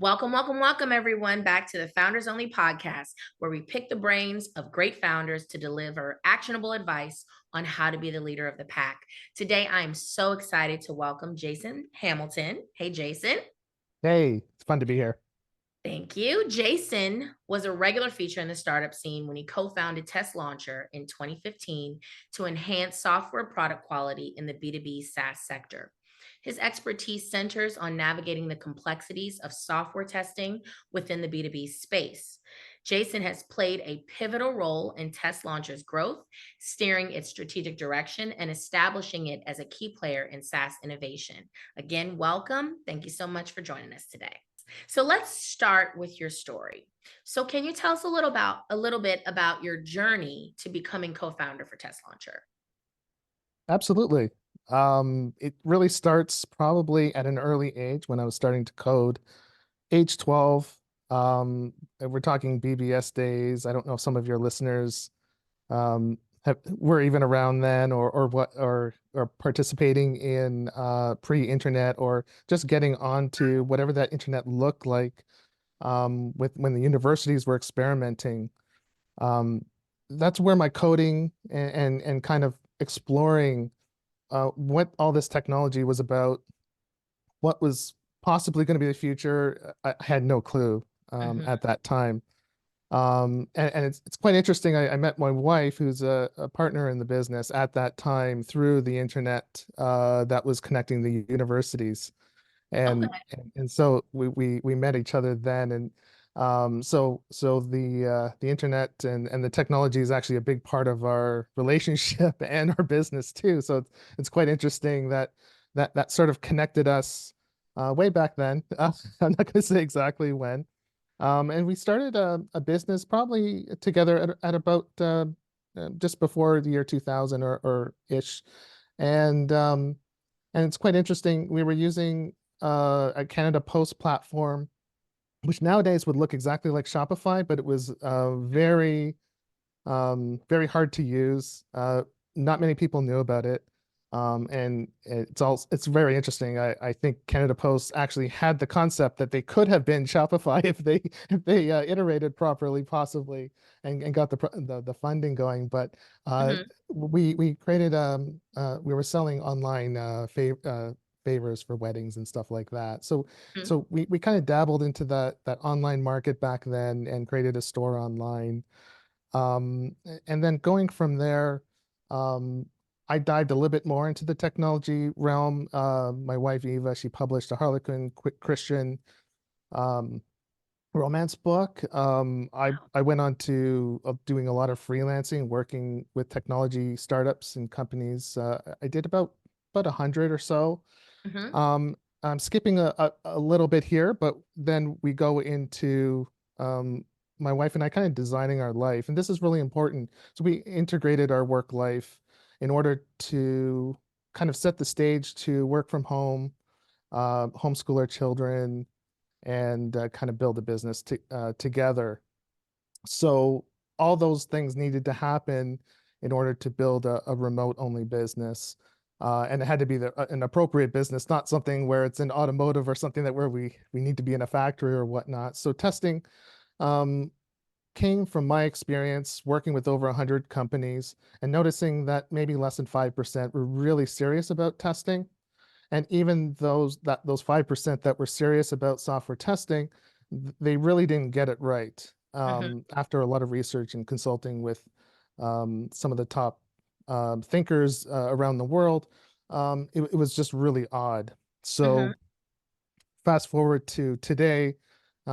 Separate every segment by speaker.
Speaker 1: Welcome, everyone, back to the Founders Only podcast, where we pick the brains of great founders to deliver actionable advice on how to be the leader of the pack. Today, I am so excited to welcome Jason Hamilton. Hey, Jason.
Speaker 2: Hey, it's fun to be here.
Speaker 1: Thank you. Jason was a regular feature in the startup scene when he co-founded TestLauncher in 2015 to enhance software product quality in the B2B SaaS sector. His expertise centers on navigating the complexities of software testing within the B2B space. Jason has played a pivotal role in TestLauncher's growth, steering its strategic direction and establishing it as a key player in SaaS innovation. Again, welcome. Thank you so much for joining us today. So let's start with your story. So can you tell us a little bit about your journey to becoming co-founder for TestLauncher?
Speaker 2: Absolutely. It really starts probably at an early age when I was starting to code. Age 12, we're talking BBS days. I don't know if some of your listeners were even around then or participating in pre-internet or just getting onto whatever that internet looked like with when the universities were experimenting. Um, that's where my coding and kind of exploring what all this technology was about, what was possibly going to be the future. I had no clue
Speaker 1: Mhm.
Speaker 2: at that time. And it's quite interesting. I met my wife, who's a partner in the business at that time through the internet that was connecting the universities.
Speaker 1: Okay.
Speaker 2: And so we met each other then. And so the internet and the technology is actually a big part of our relationship and our business too. So it's quite interesting that sort of connected us way back then. I'm not going to say exactly when. And we started a business probably together at about just before the year 2000 or ish. And and it's quite interesting. We were using a Canada Post platform, which nowadays would look exactly like Shopify, but it was very hard to use. Not many people knew about it. And it's very interesting. I think Canada Post actually had the concept that they could have been Shopify if they iterated properly, possibly, and got the funding going. But
Speaker 1: Mhm.
Speaker 2: we created we were selling online favors for weddings and stuff like that. So
Speaker 1: Mhm.
Speaker 2: so we kind of dabbled into that online market back then and created a store online. And then going from there, I dived a little bit more into the technology realm. My wife Eva, she published a Harlequin Quick Christian um, romance book. I went on to doing a lot of freelancing, working with technology startups and companies. I did about 100 or so.
Speaker 1: Mhm.
Speaker 2: I'm skipping a little bit here, but then we go into my wife and I kind of designing our life. And this is really important. So we integrated our work life in order to kind of set the stage to work from home, homeschool our children, and kind of build a business together. So all those things needed to happen in order to build a remote only business. And it had to be an appropriate business, not something where it's in automotive or something that where we need to be in a factory or whatnot. So testing um, came from my experience working with over 100 companies and noticing that maybe less than 5% were really serious about testing. And even those 5% that were serious about software testing, they really didn't get it right.
Speaker 1: Mhm.
Speaker 2: After a lot of research and consulting with some of the top thinkers around the world, it was just really odd.
Speaker 1: Mhm.
Speaker 2: So fast forward to today,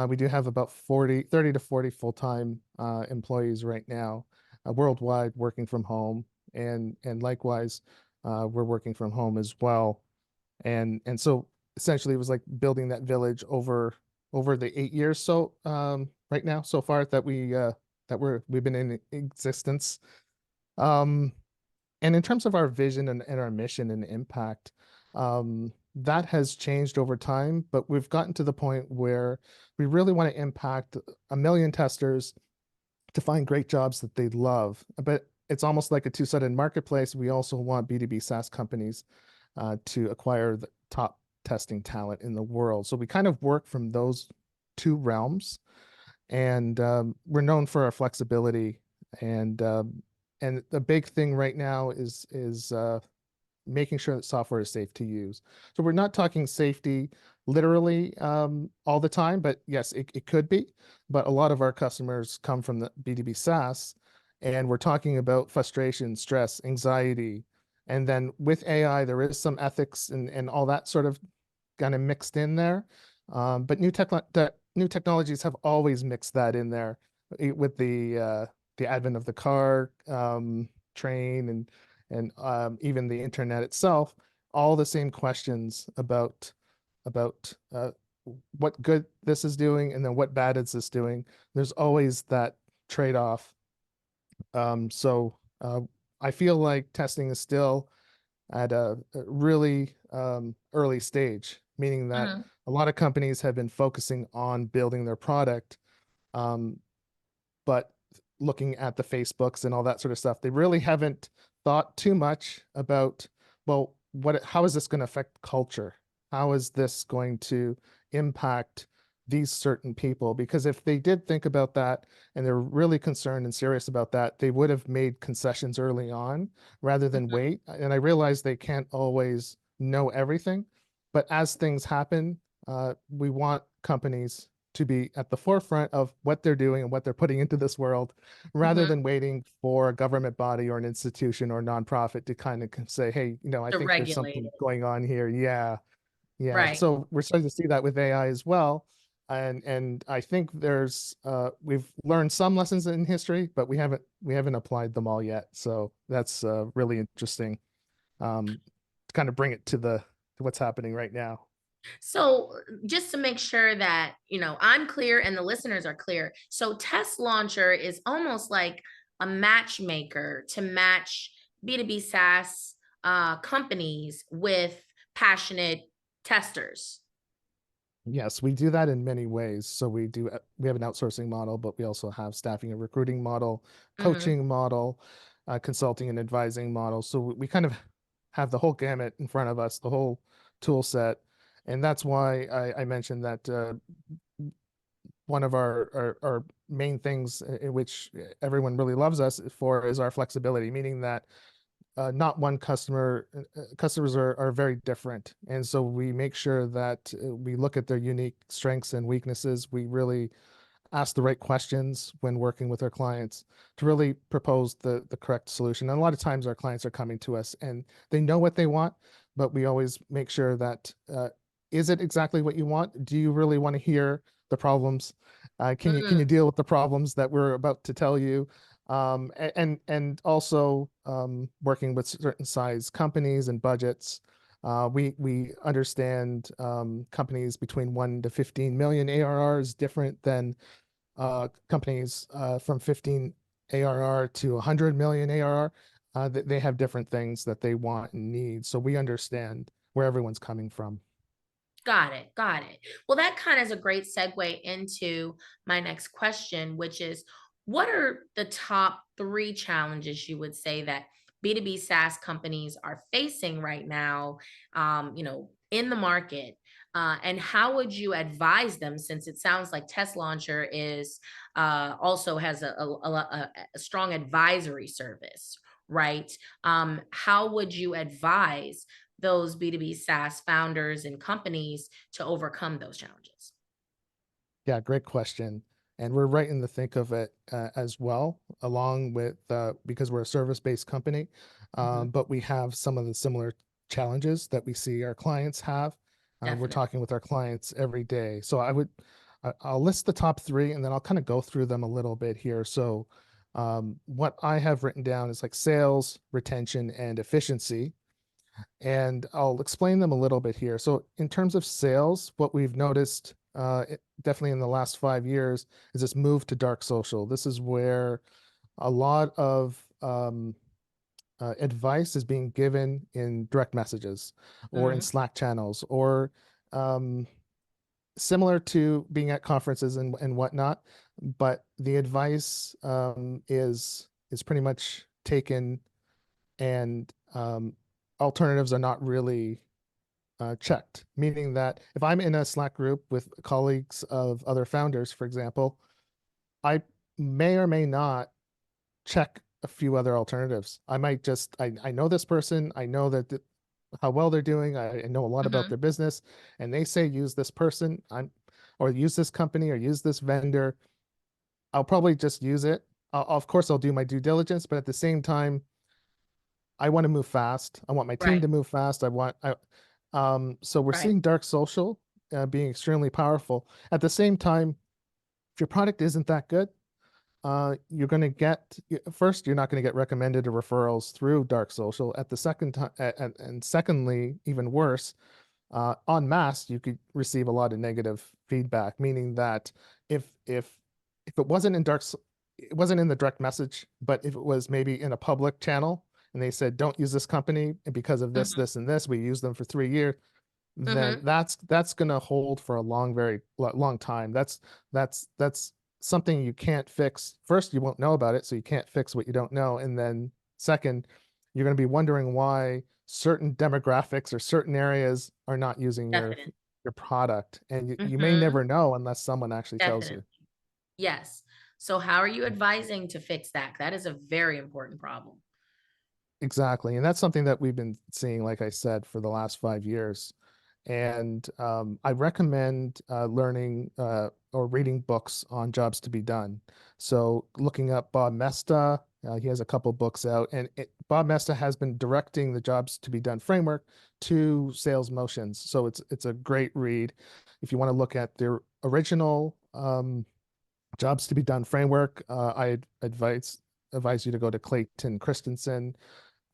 Speaker 2: we do have about 30 to 40 full-time employees right now, worldwide working from home. And likewise, we're working from home as well. And so essentially it was like building that village over the 8 years so right now so far we've been in existence. um and in terms of our vision and our mission and impact, that has changed over time, but we've gotten to the point where we really want to impact 1 million testers to find great jobs that they love. But it's almost like a two-sided marketplace. We also want B2B SaaS companies to acquire the top testing talent in the world. So we kind of work from those two realms, and we're known for our flexibility. And the big thing right now is making sure that software is safe to use. So we're not talking safety literally all the time, but yes, it could be. But a lot of our customers come from the B2B SaaS, and we're talking about frustration, stress, anxiety. And then with AI, there is some ethics and all that sort of kind of mixed in there. But new technologies have always mixed that in there with the advent of the car, train, and even the internet itself. All the same questions about what good this is doing and then what bad is this doing. There's always that trade-off. So I feel like testing is still at a really early stage, meaning that
Speaker 1: Mhm.
Speaker 2: a lot of companies have been focusing on building their product, um, but looking at the Facebooks and all that sort of stuff, they really haven't thought too much about, well, how is this going to affect culture? How is this going to impact these certain people? Because if they did think about that and they're really concerned and serious about that, they would have made concessions early on rather than
Speaker 1: Mhm.
Speaker 2: wait. And I realize they can't always know everything, but as things happen, we want companies to be at the forefront of what they're doing and what they're putting into this world, rather
Speaker 1: Mhm.
Speaker 2: than waiting for a government body or an institution or nonprofit to kind of say, hey, I
Speaker 1: To
Speaker 2: think there's
Speaker 1: regulate
Speaker 2: something
Speaker 1: it.
Speaker 2: going on here. Yeah. Yeah.
Speaker 1: Right.
Speaker 2: So we're starting to see that with AI as well. And I think we've learned some lessons in history, but we haven't applied them all yet. So that's really interesting, to kind of bring it to what's happening right now.
Speaker 1: So just to make sure that, I'm clear and the listeners are clear. So TestLauncher is almost like a matchmaker to match B2B SaaS companies with passionate testers.
Speaker 2: Yes, we do that in many ways. So we have an outsourcing model, but we also have staffing and recruiting model,
Speaker 1: Mhm.
Speaker 2: coaching model, consulting and advising model. So we kind of have the whole gamut in front of us, the whole tool set. And that's why I mentioned that one of our main things in which everyone really loves us for is our flexibility, meaning that not one customers are very different, and so we make sure that we look at their unique strengths and weaknesses. We really ask the right questions when working with our clients to really propose the correct solution. And a lot of times our clients are coming to us and they know what they want, but we always make sure that is it exactly what you want? Do you really want to hear the problems? Can you
Speaker 1: Mm.
Speaker 2: deal with the problems that we're about to tell you? And also working with certain size companies and budgets. We understand companies between 1 to 15 million ARR is different than companies from 15 ARR to 100 million ARR. They have different things that they want and need. So we understand where everyone's coming from.
Speaker 1: Got it. Got it. Well, that kind of is a great segue into my next question, which is what are the top three challenges you would say that B2B SaaS companies are facing right now, in the market? And how would you advise them since it sounds like TestLauncher is also has a strong advisory service, right? How would you advise those B2B SaaS founders and companies to overcome those challenges?
Speaker 2: Yeah, great question. And we're right in the thick of it as well, along with because we're a service-based company,
Speaker 1: Mhm.
Speaker 2: but we have some of the similar challenges that we see our clients have. We're
Speaker 1: Definitely.
Speaker 2: talking with our clients every day. So I'll list the top three and then I'll kind of go through them a little bit here. So what I have written down is like sales, retention, and efficiency. And I'll explain them a little bit here. So in terms of sales, what we've noticed definitely in the last 5 years is this move to dark social. This is where a lot of advice is being given in direct messages or in
Speaker 1: Mhm.
Speaker 2: Slack channels or um, similar to being at conferences and whatnot. But the advice is pretty much taken, and alternatives are not really checked, meaning that if I'm in a Slack group with colleagues of other founders, for example, I may or may not check a few other alternatives. I might just, I know this person, I know that how well they're doing, I know a lot about
Speaker 1: Hmm.
Speaker 2: their business, and they say use this person, or use this company or use this vendor. I'll probably just use it. Of course, I'll do my due diligence, but at the same time, I want to move fast. I want my team
Speaker 1: Right.
Speaker 2: to move fast. So we're
Speaker 1: Right.
Speaker 2: seeing dark social being extremely powerful. At the same time, if your product isn't that good, you're going to get first, you're not going to get recommended or referrals through dark social. At the second time, and secondly, even worse, en masse, you could receive a lot of negative feedback, meaning that if it wasn't it wasn't in the direct message, but if it was maybe in a public channel and they said, don't use this company and because of this,
Speaker 1: Hmm.
Speaker 2: this, and this, we use them for 3 years, then
Speaker 1: Hmm.
Speaker 2: that's going to hold for a very long time. That's something you can't fix. First, you won't know about it, so you can't fix what you don't know. And then second, you're going to be wondering why certain demographics or certain areas are not using
Speaker 1: Definitely.
Speaker 2: your product. And you may
Speaker 1: Hmm.
Speaker 2: never know unless someone actually tells
Speaker 1: Definitely.
Speaker 2: you.
Speaker 1: Yes. So how are you advising to fix that? That is a very important problem.
Speaker 2: Exactly. And that's something that we've been seeing, like I said, for the last 5 years. And I recommend learning or reading books on jobs to be done. So looking up Bob Mesta, he has a couple books out, and Bob Mesta has been directing the jobs to be done framework to sales motions. So it's a great read. If you want to look at the original jobs to be done framework, I advise you to go to Clayton Christensen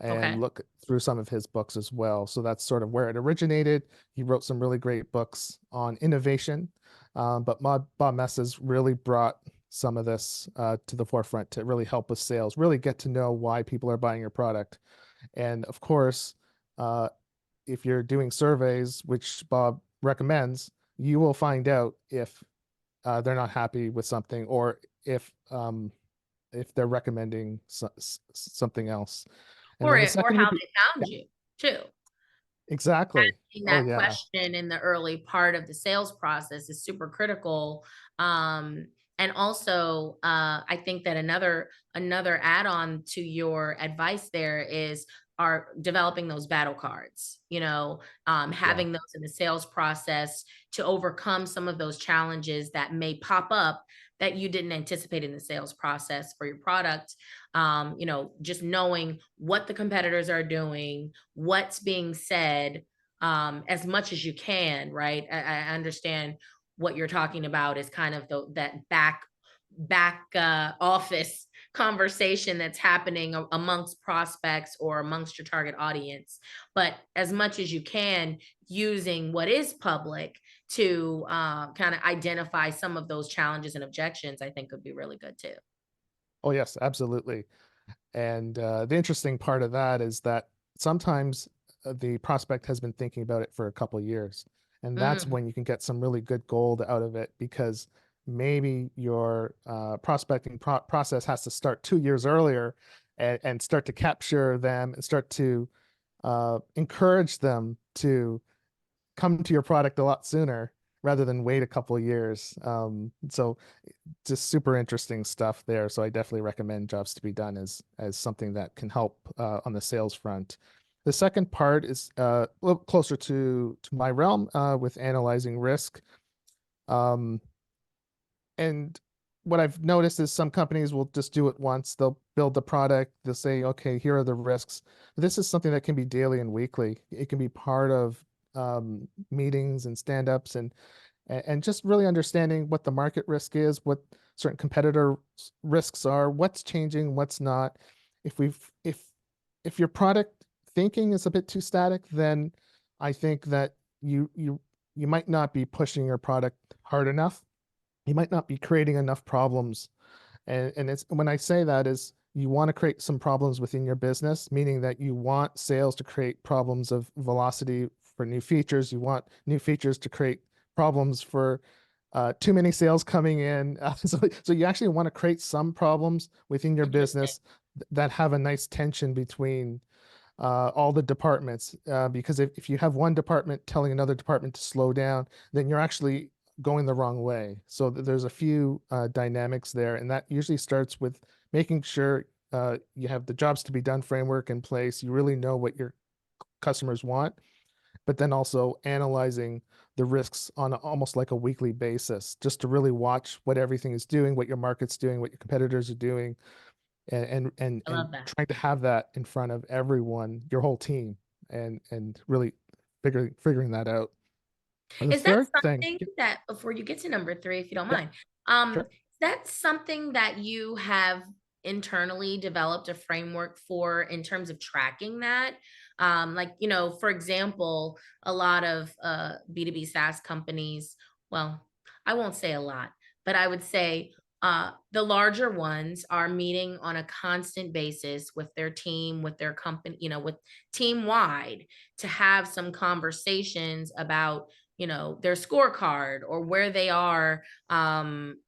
Speaker 2: and
Speaker 1: Okay.
Speaker 2: look through some of his books as well. So that's sort of where it originated. He wrote some really great books on innovation, but Bob Mess has really brought some of this to the forefront to really help with sales, really get to know why people are buying your product. And of course, uh, if you're doing surveys, which Bob recommends, you will find out if they're not happy with something or if they're recommending something else. And then the
Speaker 1: Or
Speaker 2: second
Speaker 1: how
Speaker 2: would be,
Speaker 1: they
Speaker 2: yeah,
Speaker 1: found you too.
Speaker 2: exactly.
Speaker 1: Asking
Speaker 2: Oh
Speaker 1: that
Speaker 2: yeah.
Speaker 1: question in the early part of the sales process is super critical. And also, I think that another add-on to your advice there is are developing those battle cards,
Speaker 2: Yeah.
Speaker 1: having those in the sales process to overcome some of those challenges that may pop up that you didn't anticipate in the sales process for your product. Just knowing what the competitors are doing, what's being said, as much as you can, right? I understand what you're talking about is kind of that back office conversation that's happening amongst prospects or amongst your target audience. But as much as you can, using what is public to kind of identify some of those challenges and objections, I think would be really good too.
Speaker 2: Oh yes, absolutely. And the interesting part of that is that sometimes the prospect has been thinking about it for a couple of years, and that's
Speaker 1: Mm,
Speaker 2: when you can get some really good gold out of it because maybe your prospecting process has to start 2 years earlier and start to capture them and start to encourage them to come to your product a lot sooner rather than wait a couple of years. So just super interesting stuff there. So I definitely recommend Jobs to be Done as something that can help on the sales front. The second part is a little closer to my realm with analyzing risk. Um, and what I've noticed is some companies will just do it once. They'll build the product. They'll say, okay, here are the risks. This is something that can be daily and weekly. It can be part of meetings and stand-ups and just really understanding what the market risk is, what certain competitor risks are, what's changing, what's not. If we've if your product thinking is a bit too static, then I think that you might not be pushing your product hard enough. You might not be creating enough problems. And it's when I say that is you want to create some problems within your business, meaning that you want sales to create problems of velocity for new features. You want new features to create problems for too many sales coming in. So you actually want to create some problems within your
Speaker 1: interesting.
Speaker 2: business that have a nice tension between all the departments, because if you have one department telling another department to slow down, then you're actually going the wrong way. So there's a few dynamics there, and that usually starts with making sure you have the jobs to be done framework in place. You really know what your customers want, but then also analyzing the risks on almost like a weekly basis, just to really watch what everything is doing, what your market's doing, what your competitors are doing,
Speaker 1: I
Speaker 2: and
Speaker 1: love that.
Speaker 2: trying to have that in front of everyone, your whole team, and really figuring that out. And the
Speaker 1: Is that
Speaker 2: third thing,
Speaker 1: something that, before you get to number three, if you don't
Speaker 2: yeah,
Speaker 1: mind,
Speaker 2: sure.
Speaker 1: is that something that you have internally developed a framework for in terms of tracking that? Like, for example, a lot of B2B SaaS companies, well, I won't say a lot, but I would say the larger ones are meeting on a constant basis with their team, with their company, with team wide, to have some conversations about their scorecard, or where they are,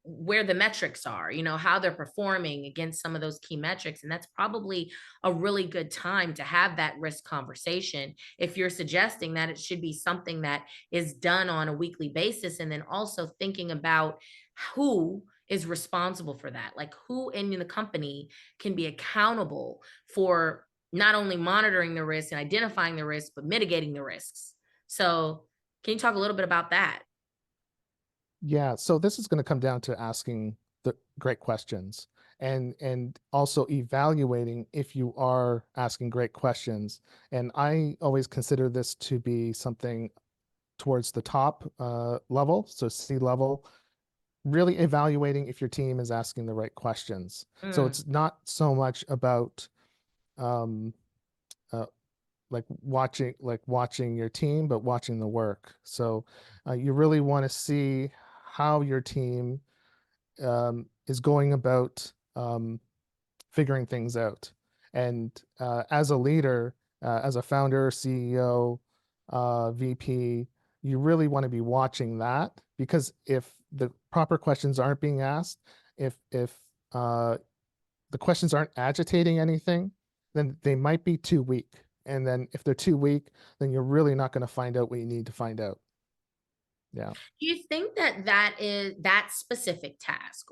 Speaker 1: where the metrics are, how they're performing against some of those key metrics. And that's probably a really good time to have that risk conversation, if you're suggesting that it should be something that is done on a weekly basis. And then also thinking about who is responsible for that, like who in the company can be accountable for not only monitoring the risk and identifying the risk, but mitigating the risks. So can you talk a little bit about that?
Speaker 2: Yeah, so this is going to come down to asking the great questions, and also evaluating if you are asking great questions. And I always consider this to be something towards the top level, so C level, really evaluating if your team is asking the right questions. So
Speaker 1: Mm,
Speaker 2: it's not so much about um, uh, like watching your team, but watching the work. So you really want to see how your team is going about figuring things out. And as a leader, as a founder, CEO, VP, you really want to be watching that, because if the proper questions aren't being asked, if the questions aren't agitating anything, then they might be too weak. And then if they're too weak, then you're really not going to find out what you need to find out. Yeah.
Speaker 1: do you think that that is that specific task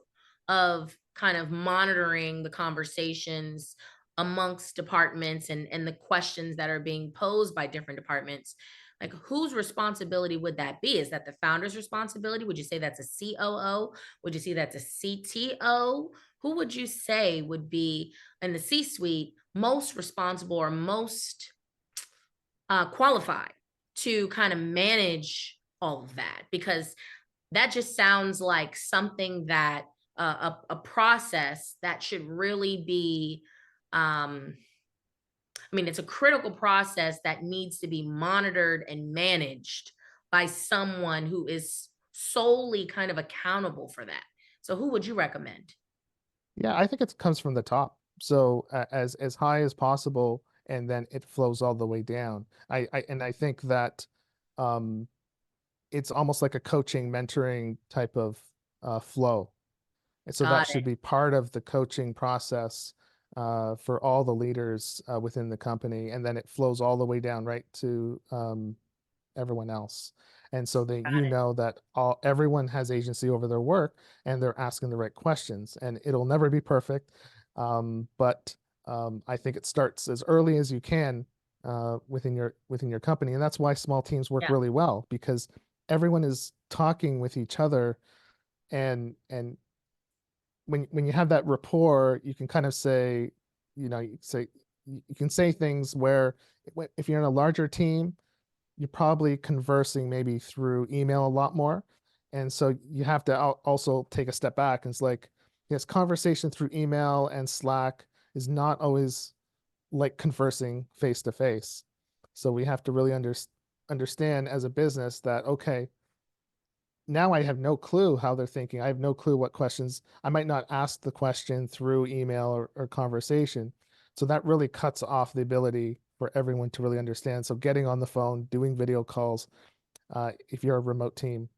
Speaker 1: of kind of monitoring the conversations amongst departments, and the questions that are being posed by different departments, like whose responsibility would that be? Is that the founder's responsibility? Would you say that's a COO? Would you say that's a CTO? Who would you say would be in the C suite most responsible, or most qualified to kind of manage all of that? Because that just sounds like something that a process that should really be, I mean, it's a critical process that needs to be monitored and managed by someone who is solely kind of accountable for that. So who would you recommend?
Speaker 2: Yeah, I think it comes from the top. So as high as possible, and then it flows all the way down. I think that um, it's almost like a coaching, mentoring type of flow. And so that
Speaker 1: Got
Speaker 2: should
Speaker 1: it.
Speaker 2: be part of the coaching process for all the leaders within the company, and then it flows all the way down right to everyone else. And so that
Speaker 1: Got
Speaker 2: you
Speaker 1: it.
Speaker 2: know that everyone has agency over their work, and they're asking the right questions. And it'll never be perfect, but I think it starts as early as you can within your company, and that's why small teams work
Speaker 1: Yeah.
Speaker 2: really well, because everyone is talking with each other, and when you have that rapport, you can kind of say, you can say things where if you're in a larger team, you're probably conversing maybe through email a lot more. And so you have to also take a step back. And it's like, yes, conversation through email and Slack is not always like conversing face to face. So we have to really understand as a business that, okay, now I have no clue how they're thinking. I have no clue what questions. I might not ask the question through email or conversation. So that really cuts off the ability for everyone to really understand. So getting on the phone, doing video calls, if you're a remote team,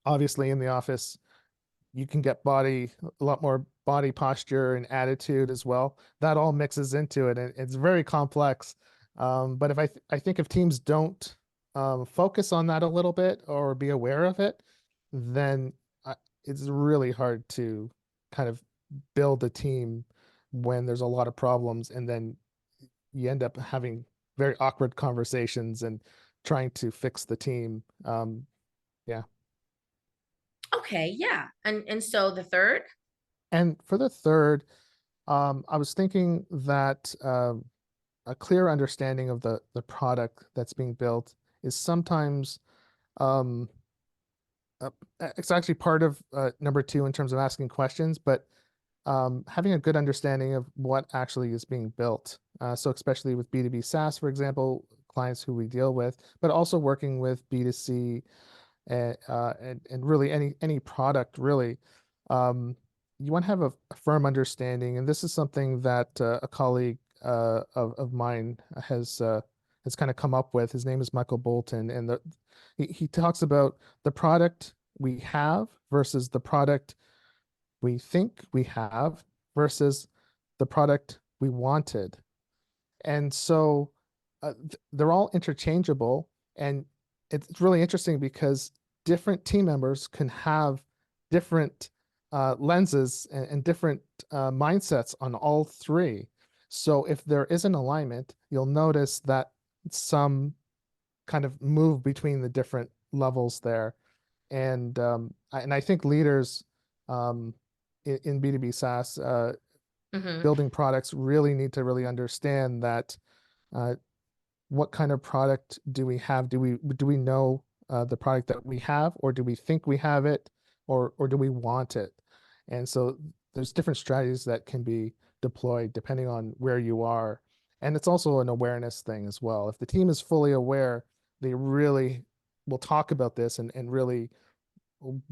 Speaker 2: obviously in the office, you can get a lot more body posture and attitude as well. That all mixes into it, and it's very complex. But I think if teams don't focus on that a little bit or be aware of it, then it's really hard to kind of build a team when there's a lot of problems, and then you end up having very awkward conversations and trying to fix the team. Yeah.
Speaker 1: Okay, yeah. And so the third?
Speaker 2: And for the third, I was thinking that a clear understanding of the product that's being built is sometimes um, uh, it's actually part of number two in terms of asking questions, but having a good understanding of what actually is being built. So especially with B2B SaaS, for example, clients who we deal with, but also working with B2C and really any product really. Um, you want to have a firm understanding, and this is something that a colleague of mine has kind of come up with. His name is Michael Bolton, and he talks about the product we have versus the product we think we have versus the product we wanted. And so they're all interchangeable. And it's really interesting because different team members can have different lenses and different mindsets on all three. So if there is an alignment, you'll notice that some kind of move between the different levels there. And I think leaders um, in B2B SaaS
Speaker 1: Hmm.
Speaker 2: building products really need to really understand that uh, what kind of product do we have? Do we know the product that we have, or do we think we have it, or do we want it? And so there's different strategies that can be deployed depending on where you are. And it's also an awareness thing as well. If the team is fully aware, they really will talk about this and really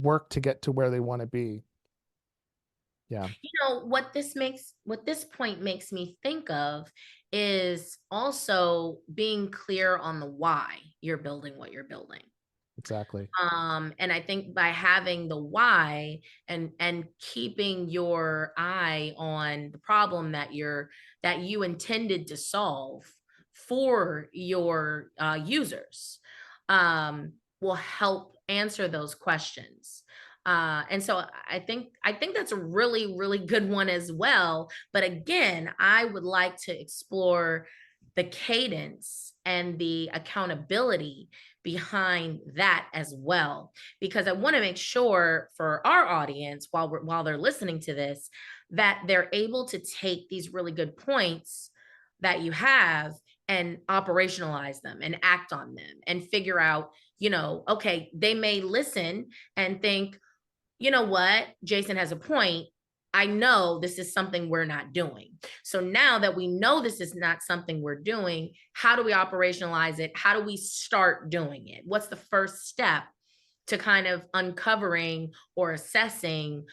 Speaker 2: work to get to where they want to be. Yeah,
Speaker 1: What this point makes me think of is also being clear on the why you're building what you're building.
Speaker 2: exactly.
Speaker 1: And I think by having the why and keeping your eye on the problem that you intended to solve for your users, will help answer those questions. And so I think that's a really good one as well. But again, I would like to explore the cadence and the accountability behind that as well, because I want to make sure for our audience while they're listening to this, that they're able to take these really good points that you have and operationalize them and act on them and figure out, okay, they may listen and think, you know what, Jason has a point. I know this is something we're not doing. So now that we know this is not something we're doing, how do we operationalize it? How do we start doing it? What's the first step to kind of uncovering or assessing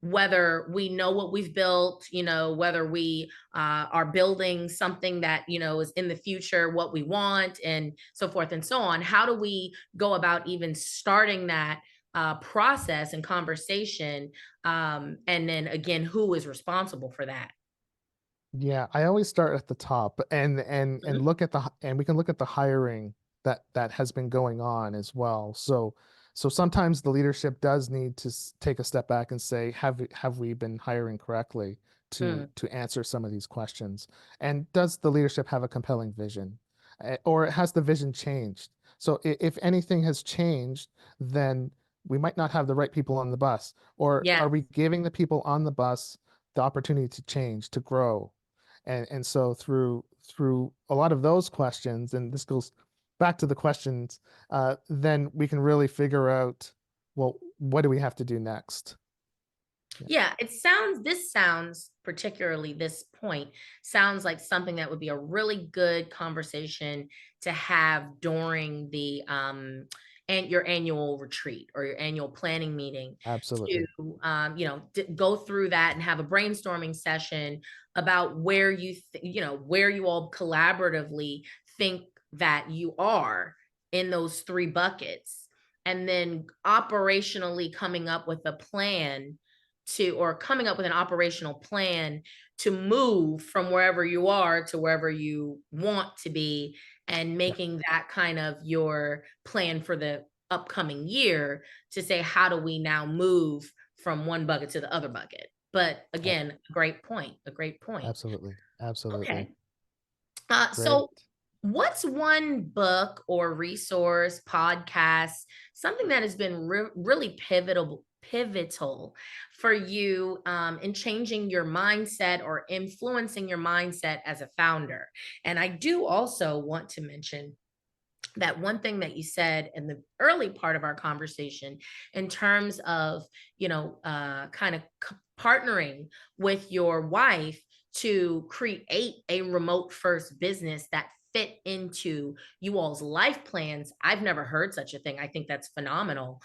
Speaker 1: whether we know what we've built, whether we are building something that, is in the future, what we want, and so forth and so on? How do we go about even starting that process and conversation? And then again, who is responsible for that?
Speaker 2: Yeah, I always start at the top and
Speaker 1: Mhm.
Speaker 2: look at and we can look at the hiring that has been going on as well. So sometimes the leadership does need to take a step back and say, have we been hiring correctly
Speaker 1: Mm.
Speaker 2: to answer some of these questions? And does the leadership have a compelling vision? Or has the vision changed? So if anything has changed, then we might not have the right people on the bus. Or
Speaker 1: Yeah.
Speaker 2: are we giving the people on the bus the opportunity to change, to grow? And so through a lot of those questions, and this goes back to the questions, then we can really figure out, well, what do we have to do next? Yeah,
Speaker 1: Yeah, this sounds, particularly this point, sounds like something that would be a really good conversation to have during the and your annual retreat or your annual planning meeting, to
Speaker 2: absolutely.
Speaker 1: go through that and have a brainstorming session about where where you all collaboratively think that you are in those three buckets, and then operationally coming up with a plan to, or coming up with an operational plan to move from wherever you are to wherever you want to be, and
Speaker 2: Yeah,
Speaker 1: making that kind of your plan for the upcoming year to say, how do we now move from one bucket to the other bucket? But
Speaker 2: ab
Speaker 1: again, a great point, a great point.
Speaker 2: absolutely, absolutely.
Speaker 1: Okay.
Speaker 2: Great.
Speaker 1: So what's one book or resource, podcast, something that has been really pivotal for you in changing your mindset or influencing your mindset as a founder? And I do also want to mention that one thing that you said in the early part of our conversation in terms of, kind of partnering with your wife to create a remote first business that fit into you all's life plans. I've never heard such a thing. I think that's phenomenal.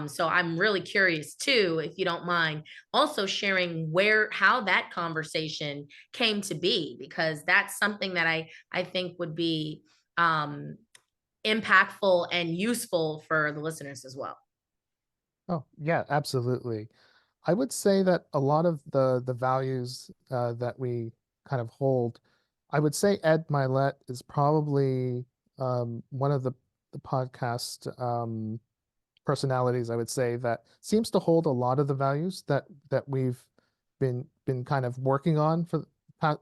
Speaker 1: So I'm really curious too, if you don't mind, also sharing how that conversation came to be, because that's something that I think would be um impactful and useful for the listeners as well.
Speaker 2: Oh, yeah, absolutely. I would say that a lot of the values that we kind of hold, I would say Ed Milet is probably one of the podcast personalities. I would say that seems to hold a lot of the values that we've been kind of working on for the past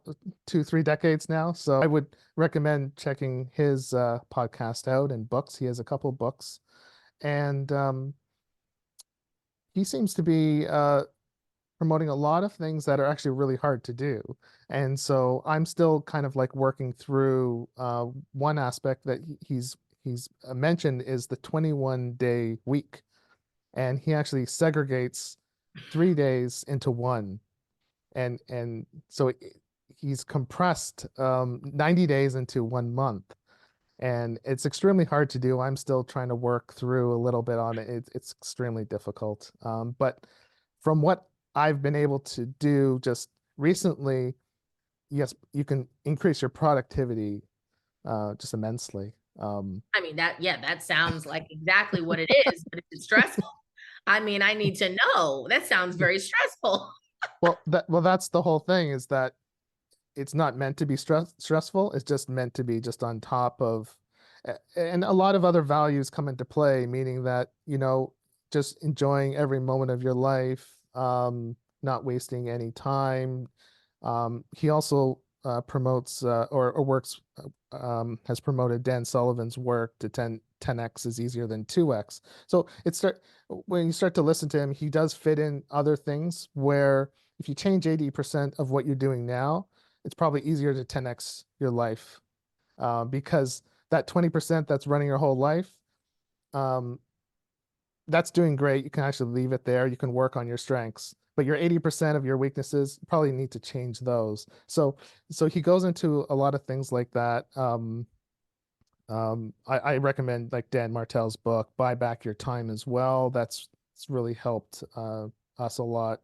Speaker 2: 2 3 decades now. So I would recommend checking his podcast out and books. He has a couple books, and he seems to be promoting a lot of things that are actually really hard to do. And so I'm still kind of like working through one aspect that he's mentioned is the 21-day week. And he actually segregates 3 days into one. And so he's compressed 90 days into 1 month. And it's extremely hard to do. I'm still trying to work through a little bit on it. It's extremely difficult. But from what I've been able to do just recently, yes, you can increase your productivity just immensely.
Speaker 1: I mean, that sounds like exactly what it is, but it's stressful. I mean, I need to know. That sounds very stressful.
Speaker 2: That's the whole thing is that it's not meant to be stressful. It's just meant to be just on top of, and a lot of other values come into play, meaning that, just enjoying every moment of your life, not wasting any time. He also promotes or works, has promoted Dan Sullivan's work to 10x is easier than 2x. So when you start to listen to him, he does fit in other things where if you change 80% of what you're doing now, it's probably easier to 10x your life, because that 20% that's running your whole life, um, that's doing great. You can actually leave it there. You can work on your strengths, but your 80% of your weaknesses, you probably need to change those. So he goes into a lot of things like that. I recommend like Dan Martell's book, Buy Back Your Time as well. It's really helped us a lot.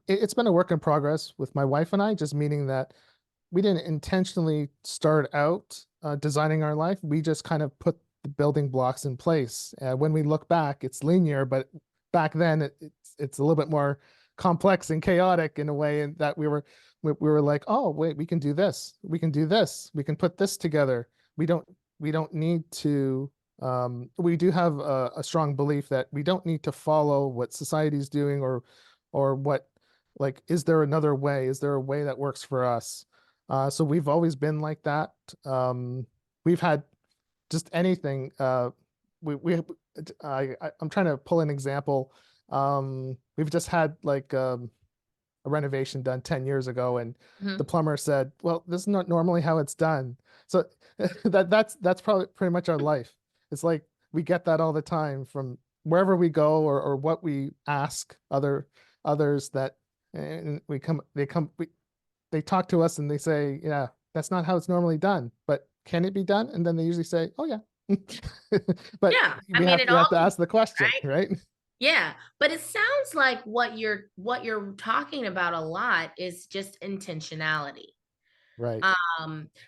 Speaker 2: It's been a work in progress with my wife and I, just meaning that we didn't intentionally start out designing our life. We just kind of put the building blocks in place. When we look back, it's linear, but back then it's a little bit more complex and chaotic in a way, and that we were like, oh wait, we can do this, we can do this, we can put this together. We don't need to. We do have a strong belief that we don't need to follow what society's doing or what, like, is there another way? Is there a way that works for us? So we've always been like that. We've had just anything. I'm trying to pull an example. We've just had like a renovation done 10 years ago, and the
Speaker 1: Mhm.
Speaker 2: plumber said, well, this is not normally how it's done. So that's probably pretty much our life. It's like we get that all the time from wherever we go, or what we ask others that, and they talk to us and they say, yeah, that's not how it's normally done, but can it be done? And then they usually say, oh yeah. But
Speaker 1: Yeah, I
Speaker 2: we
Speaker 1: mean,
Speaker 2: have
Speaker 1: it
Speaker 2: we have
Speaker 1: all
Speaker 2: to
Speaker 1: can,
Speaker 2: ask the question,
Speaker 1: right?
Speaker 2: right?
Speaker 1: Yeah, but it sounds like what you're talking about a lot is just intentionality.
Speaker 2: Right.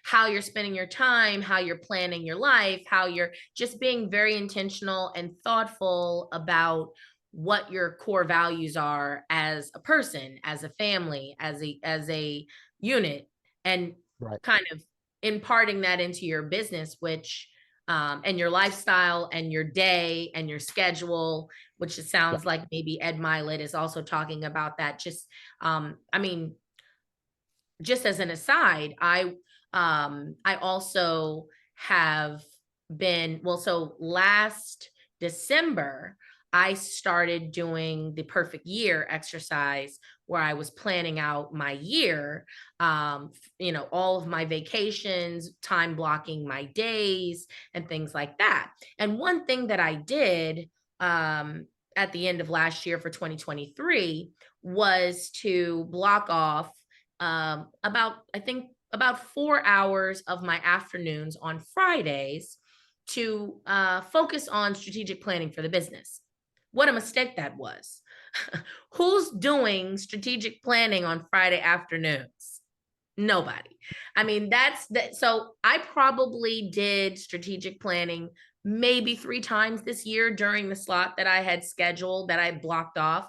Speaker 1: How you're spending your time, how you're planning your life, how you're just being very intentional and thoughtful about what your core values are as a person, as a family, as a unit, and
Speaker 2: Right.
Speaker 1: kind of imparting that into your business, which and your lifestyle and your day and your schedule, which it
Speaker 2: Yeah.
Speaker 1: sounds like maybe Ed Milet is also talking about that. Just I mean, just as an aside, I also have been, well, so last December I started doing the perfect year exercise, where I was planning out my year, all of my vacations, time blocking my days and things like that. And one thing that I did at the end of last year for 2023 was to block off I think about 4 hours of my afternoons on Fridays to focus on strategic planning for the business. What a mistake that was. Who's doing strategic planning on Friday afternoons? Nobody. I mean, that's that. So I probably did strategic planning maybe 3 times this year during the slot that I had scheduled, that I blocked off.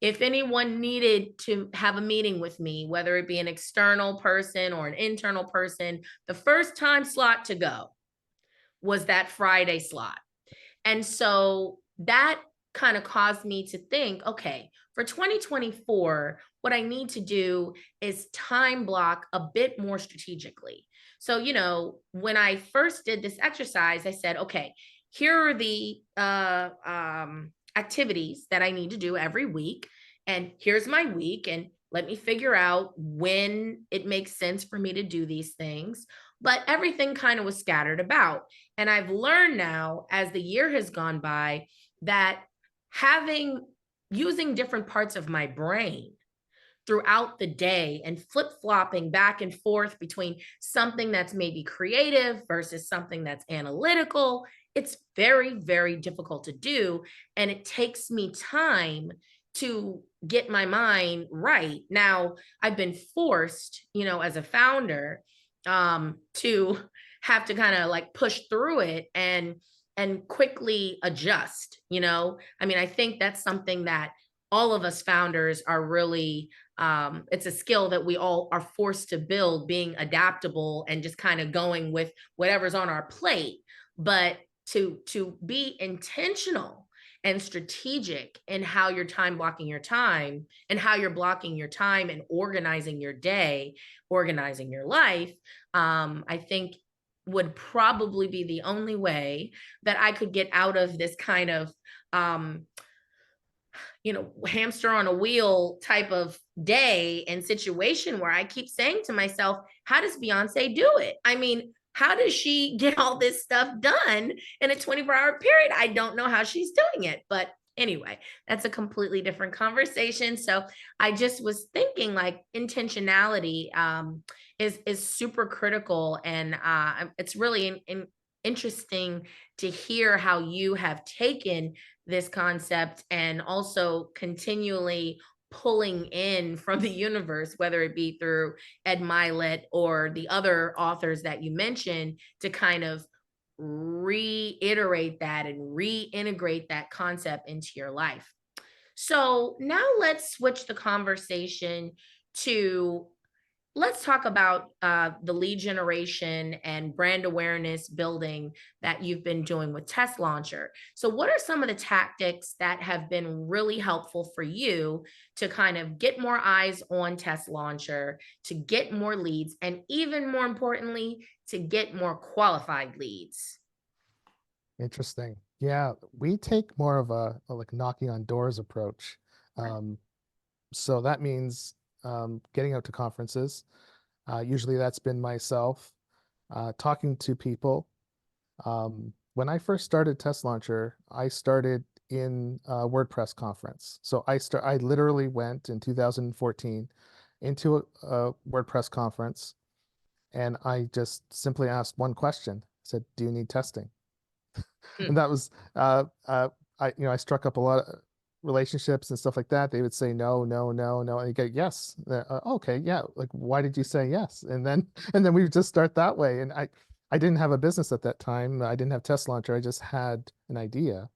Speaker 1: If anyone needed to have a meeting with me, whether it be an external person or an internal person, the first time slot to go was that Friday slot. And so that kind of caused me to think, okay, for 2024, what I need to do is time block a bit more strategically. So, when I first did this exercise, I said, okay, here are the activities that I need to do every week. And here's my week. And let me figure out when it makes sense for me to do these things. But everything kind of was scattered about. And I've learned now, as the year has gone by, that using different parts of my brain throughout the day and flip-flopping back and forth between something that's maybe creative versus something that's analytical, it's very, very difficult to do. And it takes me time to get my mind right. Now, I've been forced, as a founder, to have to kind of like push through it and quickly adjust. I mean, I think that's something that all of us founders are really, it's a skill that we all are forced to build, being adaptable and just kind of going with whatever's on our plate. But to be intentional and strategic in how you're time blocking your time, and how you're blocking your time and organizing your day, organizing your life, I think would probably be the only way that I could get out of this kind of hamster on a wheel type of day and situation, where I keep saying to myself, how does Beyonce do it? I mean, how does she get all this stuff done in a 24-hour period? I don't know how she's doing it. But anyway, that's a completely different conversation. So I just was thinking, like, intentionality is super critical. And it's really interesting to hear how you have taken this concept and also continually pulling in from the universe, whether it be through Ed Milet or the other authors that you mentioned, to kind of reiterate that and reintegrate that concept into your life. So now let's switch the conversation to, let's talk about the lead generation and brand awareness building that you've been doing with TestLauncher. So, what are some of the tactics that have been really helpful for you to kind of get more eyes on TestLauncher, to get more leads, and even more importantly, to get more qualified leads?
Speaker 2: Interesting. Yeah, we take more of a like knocking on doors approach. Um, so that means getting out to conferences. Usually that's been myself, talking to people. When I first started TestLauncher, I started in a WordPress conference. So I literally went in 2014 into a WordPress conference, and I just simply asked one question. I said, "Do you need testing?" And that was I struck up a lot of relationships and stuff like that. They would say no, no, no, no, and you go yes. Okay, yeah. Like, why did you say yes? And then we would just start that way. And I didn't have a business at that time. I didn't have TestLauncher. I just had an idea.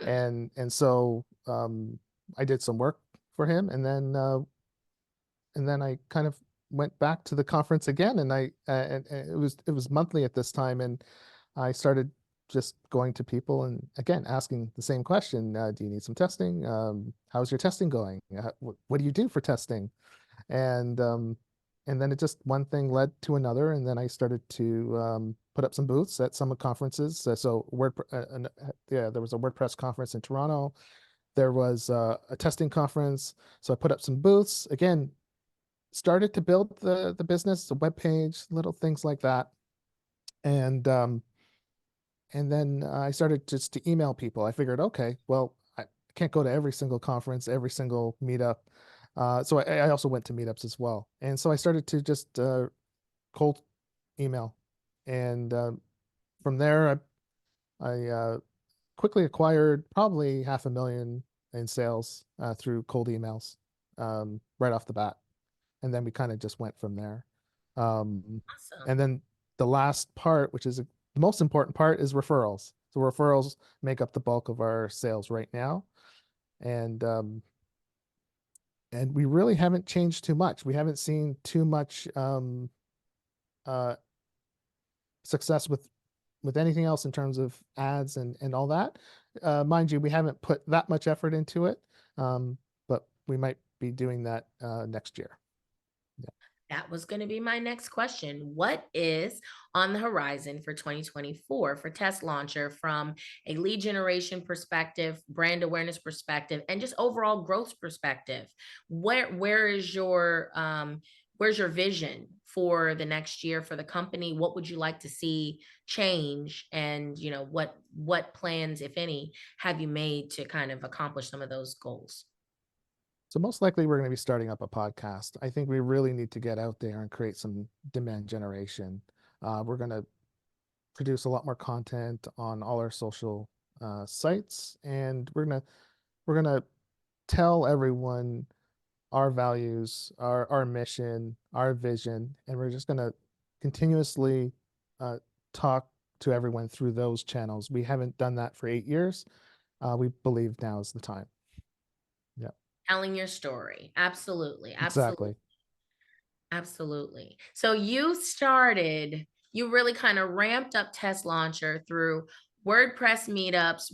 Speaker 2: And so I did some work for him, and then I kind of went back to the conference again, and and it was monthly at this time, and I started just going to people and again asking the same question: Do you need some testing? How's your testing going? What do you do for testing? And um, and then it just one thing led to another, and then I started to put up some booths at some conferences. So yeah, there was a WordPress conference in Toronto. There was a testing conference, so I put up some booths again, started to build the business, the web page, little things like that. And and then I started just to email people. I figured, okay, well, I can't go to every single conference, every single meetup. So I also went to meetups as well. And so I started to just cold email. And from there, I quickly acquired probably 500,000 in sales through cold emails right off the bat. And then we kind of just went from there. And
Speaker 1: Awesome.
Speaker 2: then the last part, which is the most important part, is referrals. So referrals make up the bulk of our sales right now, and and we really haven't changed too much. We haven't seen too much uh, success with anything else in terms of ads and all that. Mind you, we haven't put that much effort into it, but we might be doing that next year. Yeah.
Speaker 1: That was going to be my next question. What is on the horizon for 2024 for TestLauncher from a lead generation perspective, brand awareness perspective, and just overall growth perspective? Where is your where's your vision for the next year for the company? What would you like to see change? And what plans, if any, have you made to kind of accomplish some of those goals?
Speaker 2: So most likely we're going to be starting up a podcast. I think we really need to get out there and create some demand generation. We're going to produce a lot more content on all our social sites, and we're gonna tell everyone our values, our mission, our vision, and we're just gonna continuously uh, talk to everyone through those channels. We haven't done that for 8 years. We believe now is the time. Yeah,
Speaker 1: Telling your story. Absolutely. Absolutely.
Speaker 2: exactly.
Speaker 1: Absolutely. So you really kind of ramped up TestLauncher through WordPress meetups,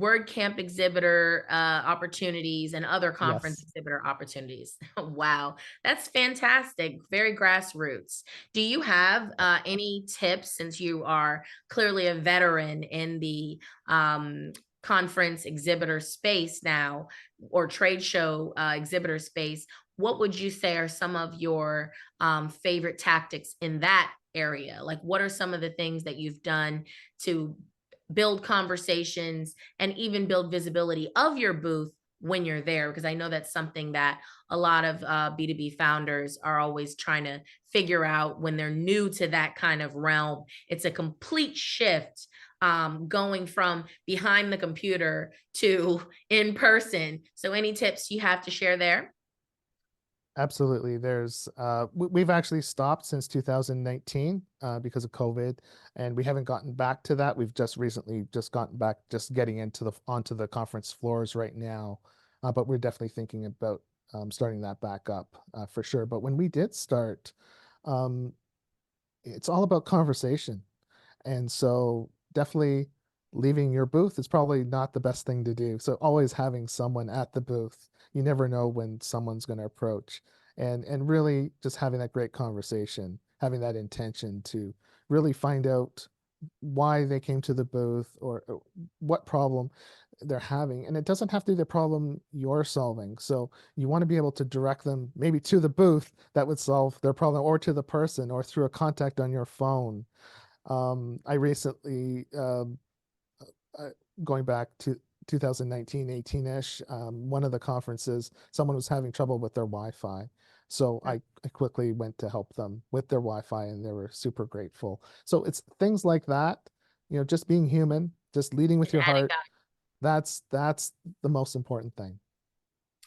Speaker 1: WordCamp exhibitor opportunities, and other conference
Speaker 2: Yes.
Speaker 1: exhibitor opportunities. Wow, that's fantastic. Very grassroots. Do you have any tips, since you are clearly a veteran in the conference exhibitor space now, or trade show exhibitor space? What would you say are some of your favorite tactics in that area? Like, what are some of the things that you've done to build conversations and even build visibility of your booth when you're there? Because I know that's something that a lot of B2B founders are always trying to figure out when they're new to that kind of realm. It's a complete shift, going from behind the computer to in person. So, any tips you have to share there?
Speaker 2: Absolutely. We've actually stopped since 2019 because of COVID, and we haven't gotten back to that. We've just recently just gotten back, just getting onto the conference floors right now. But we're definitely thinking about starting that back up for sure. But when we did start, um, it's all about conversation. And so definitely leaving your booth is probably not the best thing to do. So always having someone at the booth. You never know when someone's going to approach. And really just having that great conversation, having that intention to really find out why they came to the booth, or what problem they're having. And it doesn't have to be the problem you're solving. So you want to be able to direct them maybe to the booth that would solve their problem, or to the person, or through a contact on your phone. I recently, uh, going back to 2019, 18-ish, one of the conferences, someone was having trouble with their Wi-Fi. So I quickly went to help them with their Wi-Fi, and they were super grateful. So it's things like that, just being human, just leading with
Speaker 1: And
Speaker 2: your
Speaker 1: adding
Speaker 2: heart.
Speaker 1: value.
Speaker 2: That's the most important thing.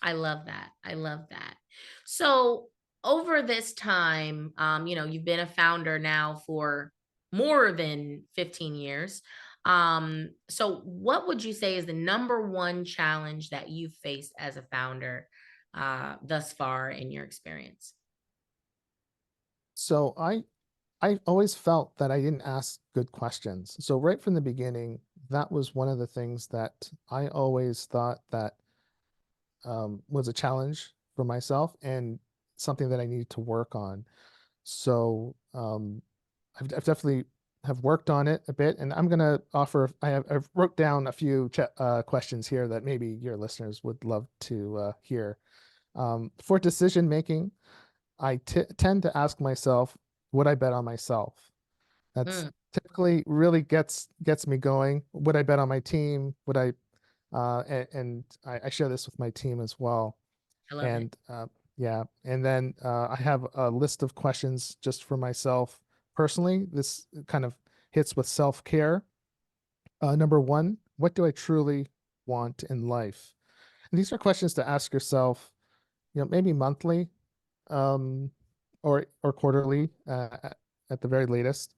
Speaker 1: I love that. I love that. So over this time, you've been a founder now for more than 15 years. So what would you say is the number one challenge that you've faced as a founder thus far in your experience?
Speaker 2: So I always felt that I didn't ask good questions. So right from the beginning, that was one of the things that I always thought that was a challenge for myself and something that I needed to work on. So I've definitely have worked on it a bit, and I'm gonna offer. I've wrote down a few questions here that maybe your listeners would love to hear. For decision making, I tend to ask myself, would I bet on myself? That's
Speaker 1: Mm,
Speaker 2: typically really gets me going. Would I bet on my team? Would I? And I share this with my team as well.
Speaker 1: I love it.
Speaker 2: And yeah, and then I have a list of questions just for myself personally. This kind of hits with self care. Number one, what do I truly want in life? And these are questions to ask yourself, maybe monthly, um, or quarterly at the very latest.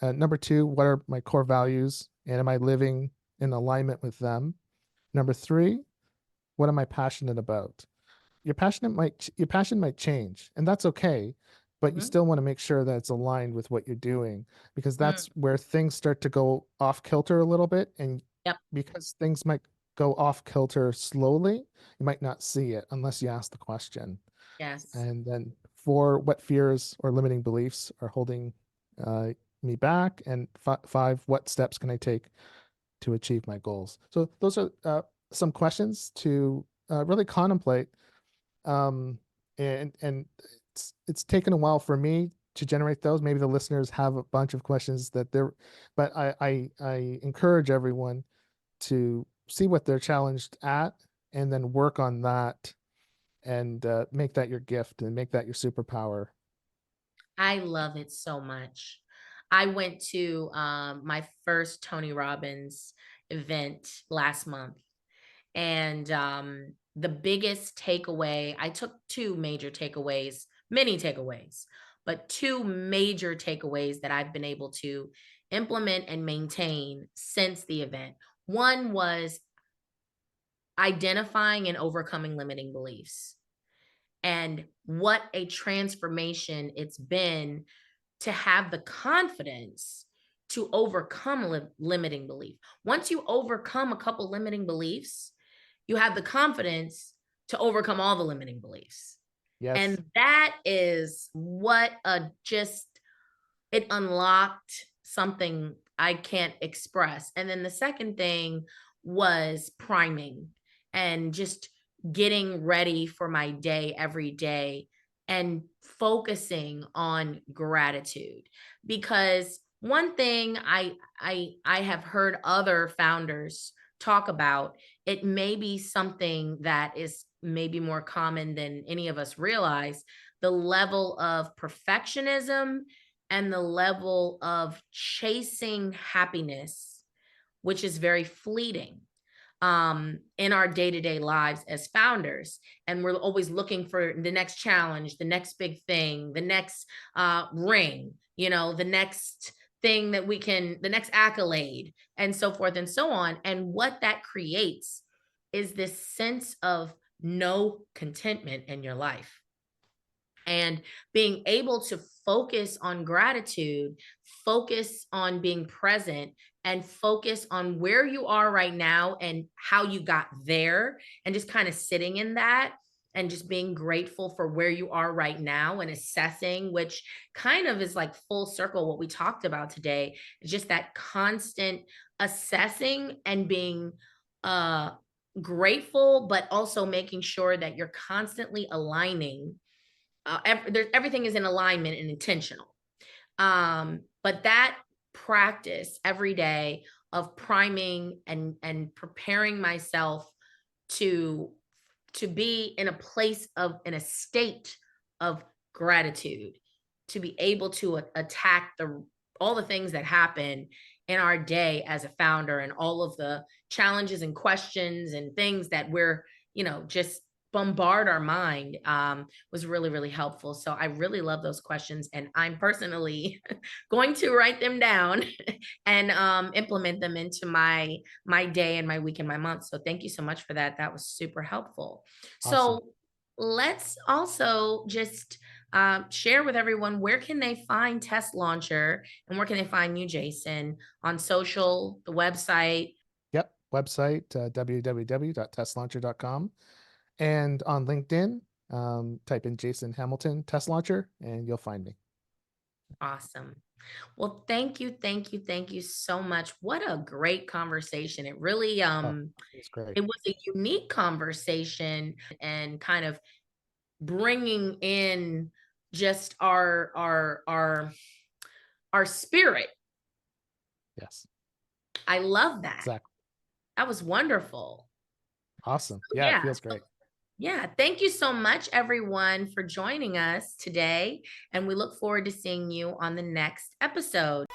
Speaker 2: Number two, what are my core values, and am I living in alignment with them? Number three, what am I passionate about? Your passion might change, and that's okay, but you
Speaker 1: Mhm.
Speaker 2: still want to make sure that it's aligned with what you're doing, because
Speaker 1: Mm,
Speaker 2: that's where things start to go off kilter a little bit. And
Speaker 1: yep.
Speaker 2: because things might go off kilter slowly, you might not see it unless you ask the question.
Speaker 1: Yes.
Speaker 2: And then four, what fears or limiting beliefs are holding uh, me back? And five, what steps can I take to achieve my goals? So those are some questions to really contemplate. um, and it's taken a while for me to generate those. Maybe the listeners have a bunch of questions that they're, but I encourage everyone to see what they're challenged at, and then work on that, and make that your gift and make that your superpower.
Speaker 1: I love it so much. I went to my first Tony Robbins event last month. And the biggest takeaway, I took two major takeaways, many takeaways, but two major takeaways that I've been able to implement and maintain since the event. One was identifying and overcoming limiting beliefs, and what a transformation it's been to have the confidence to overcome limiting belief. Once you overcome a couple limiting beliefs, you have the confidence to overcome all the limiting beliefs.
Speaker 2: Yes.
Speaker 1: And that is what a just it unlocked something I can't express. And then the second thing was priming and just getting ready for my day every day and focusing on gratitude, because one thing I have heard other founders talk about, it may be something that is maybe more common than any of us realize, the level of perfectionism and the level of chasing happiness, which is very fleeting in our day-to-day lives as founders. And we're always looking for the next challenge, the next big thing, the next ring, the next thing that we can, the next accolade, and so forth and so on. And what that creates is this sense of no contentment in your life, and being able to focus on gratitude, focus on being present, and focus on where you are right now and how you got there, and just kind of sitting in that and just being grateful for where you are right now and assessing, which kind of is like full circle what we talked about today. It's just that constant assessing and being uh grateful, but also making sure that you're constantly aligning. Everything is in alignment and intentional. But that practice every day of priming and preparing myself to be in a place of, in a state of gratitude, to be able to attack the all the things that happen in our day as a founder, and all of the challenges and questions and things that we're just bombard our mind was really, really helpful. So I really love those questions. And I'm personally going to write them down and implement them into my day and my week and my month. So thank you so much for that. That was super helpful.
Speaker 2: Awesome.
Speaker 1: So let's also just share with everyone, where can they find TestLauncher and where can they find you, Jason, on social, the website?
Speaker 2: Yep. Website, www.testlauncher.com. And on LinkedIn, type in Jason Hamilton Test Launcher and you'll find me.
Speaker 1: Awesome. Well, thank you so much. What a great conversation. It really
Speaker 2: Oh, it's great.
Speaker 1: it was a unique conversation, and kind of bringing in just our spirit.
Speaker 2: Yes,
Speaker 1: I love that.
Speaker 2: exactly.
Speaker 1: That was wonderful.
Speaker 2: Awesome. Yeah, it
Speaker 1: Yeah.
Speaker 2: feels great.
Speaker 1: Yeah. Thank you so much, everyone, for joining us today. And we look forward to seeing you on the next episode.